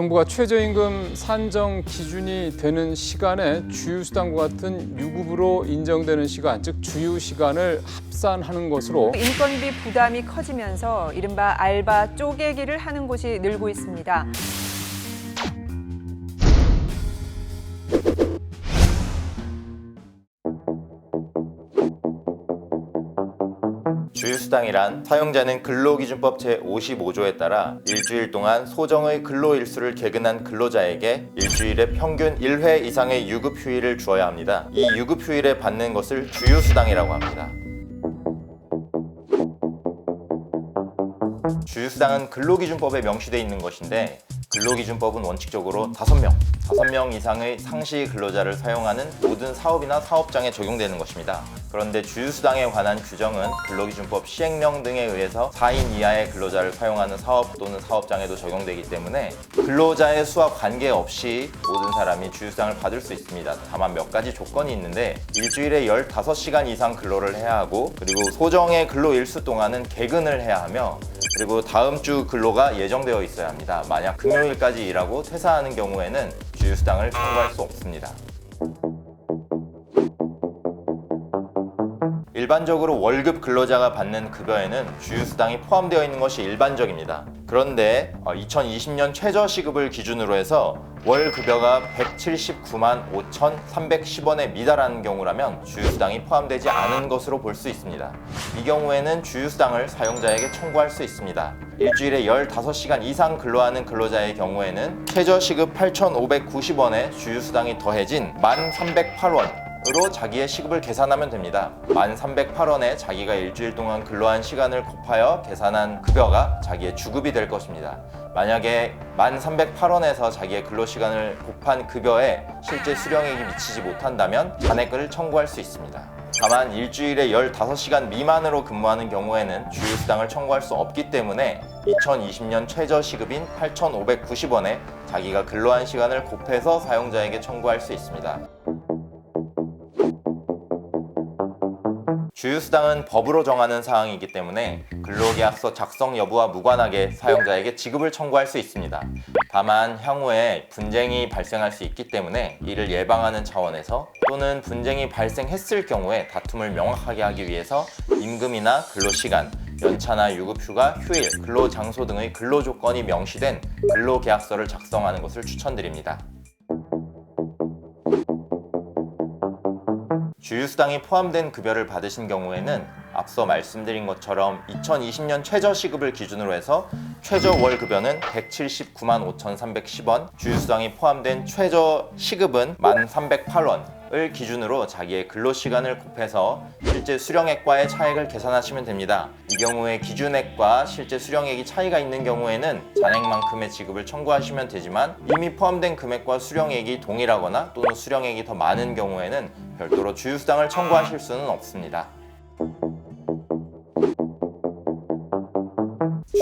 정부가 최저임금 산정 기준이 되는 시간에 주휴수당과 같은 유급으로 인정되는 시간, 즉 주휴시간을 합산하는 것으로 인건비 부담이 커지면서 이른바 알바 쪼개기를 하는 곳이 늘고 있습니다. 주휴수당이란 사용자는 근로기준법 제55조에 따라 일주일 동안 소정의 근로일수를 개근한 근로자에게 일주일에 평균 1회 이상의 유급휴일을 주어야 합니다. 이 유급휴일에 받는 것을 주휴수당이라고 합니다. 주휴수당은 근로기준법에 명시되어 있는 것인데 근로기준법은 원칙적으로 5명 이상의 상시 근로자를 사용하는 모든 사업이나 사업장에 적용되는 것입니다. 그런데 주휴수당에 관한 규정은 근로기준법 시행령 등에 의해서 4인 이하의 근로자를 사용하는 사업 또는 사업장에도 적용되기 때문에 근로자의 수와 관계없이 모든 사람이 주휴수당을 받을 수 있습니다. 다만 몇 가지 조건이 있는데 일주일에 15시간 이상 근로를 해야 하고, 그리고 소정의 근로일수 동안은 개근을 해야 하며, 그리고 다음 주 근로가 예정되어 있어야 합니다. 만약 금요일까지 일하고 퇴사하는 경우에는 주휴수당을 청구할 수 없습니다. 일반적으로 월급 근로자가 받는 급여에는 주휴수당이 포함되어 있는 것이 일반적입니다. 그런데 2020년 최저시급을 기준으로 해서 월 급여가 179만 5,310원에 미달하는 경우라면 주휴수당이 포함되지 않은 것으로 볼 수 있습니다. 이 경우에는 주휴수당을 사용자에게 청구할 수 있습니다. 일주일에 15시간 이상 근로하는 근로자의 경우에는 최저시급 8,590원에 주휴수당이 더해진 1,308원 으로 자기의 시급을 계산하면 됩니다. 1,308원에 자기가 일주일 동안 근로한 시간을 곱하여 계산한 급여가 자기의 주급이 될 것입니다. 만약에 1,308원에서 자기의 근로시간을 곱한 급여에 실제 수령액이 미치지 못한다면 잔액을 청구할 수 있습니다. 다만 일주일에 15시간 미만으로 근무하는 경우에는 주휴수당을 청구할 수 없기 때문에 2020년 최저시급인 8,590원에 자기가 근로한 시간을 곱해서 사용자에게 청구할 수 있습니다. 주휴수당은 법으로 정하는 사항이기 때문에 근로계약서 작성 여부와 무관하게 사용자에게 지급을 청구할 수 있습니다. 다만 향후에 분쟁이 발생할 수 있기 때문에 이를 예방하는 차원에서, 또는 분쟁이 발생했을 경우에 다툼을 명확하게 하기 위해서 임금이나 근로시간, 연차나 유급휴가, 휴일, 근로장소 등의 근로조건이 명시된 근로계약서를 작성하는 것을 추천드립니다. 주휴수당이 포함된 급여를 받으신 경우에는 앞서 말씀드린 것처럼 2020년 최저시급을 기준으로 해서 최저 월급여는 179만 5,310원, 주휴수당이 포함된 최저시급은 1,308원을 기준으로 자기의 근로시간을 곱해서 실제 수령액과의 차액을 계산하시면 됩니다. 이 경우에 기준액과 실제 수령액이 차이가 있는 경우에는 잔액만큼의 지급을 청구하시면 되지만, 이미 포함된 금액과 수령액이 동일하거나 또는 수령액이 더 많은 경우에는 별도로 주휴수당을 청구하실 수는 없습니다.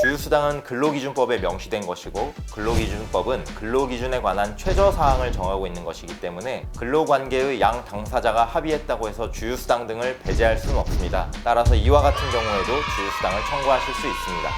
주휴수당은 근로기준법에 명시된 것이고, 근로기준법은 근로기준에 관한 최저사항을 정하고 있는 것이기 때문에 근로관계의 양 당사자가 합의했다고 해서 주휴수당 등을 배제할 수는 없습니다. 따라서 이와 같은 경우에도 주휴수당을 청구하실 수 있습니다.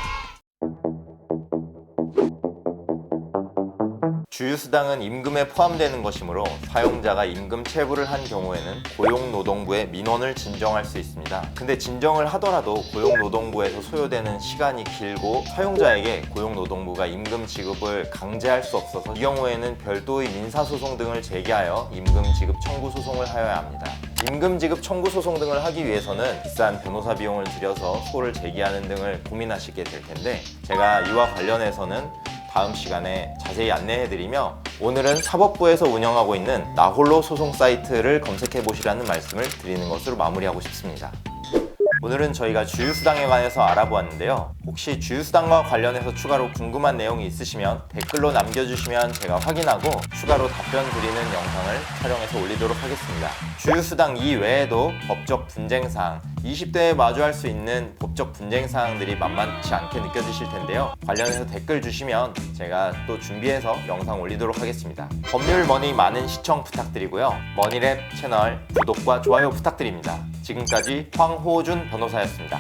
주휴수당은 임금에 포함되는 것이므로 사용자가 임금 체불을 한 경우에는 고용노동부에 민원을 진정할 수 있습니다. 근데 진정을 하더라도 고용노동부에서 소요되는 시간이 길고 사용자에게 고용노동부가 임금 지급을 강제할 수 없어서 이 경우에는 별도의 민사소송 등을 제기하여 임금 지급 청구 소송을 하여야 합니다. 임금 지급 청구 소송 등을 하기 위해서는 비싼 변호사 비용을 들여서 소를 제기하는 등을 고민하시게 될 텐데, 제가 이와 관련해서는 다음 시간에 자세히 안내해드리며, 오늘은 사법부에서 운영하고 있는 나홀로 소송 사이트를 검색해 보시라는 말씀을 드리는 것으로 마무리하고 싶습니다. 오늘은 저희가 주휴수당에 관해서 알아보았는데요. 혹시 주휴수당과 관련해서 추가로 궁금한 내용이 있으시면 댓글로 남겨주시면 제가 확인하고 추가로 답변 드리는 영상을 촬영해서 올리도록 하겠습니다. 주휴수당 이외에도 법적 분쟁사항, 20대에 마주할 수 있는 법적 분쟁사항들이 만만치 않게 느껴지실 텐데요. 관련해서 댓글 주시면 제가 또 준비해서 영상 올리도록 하겠습니다. 법률 머니 많은 시청 부탁드리고요. 머니랩 채널 구독과 좋아요 부탁드립니다. 지금까지 황호준 변호사였습니다.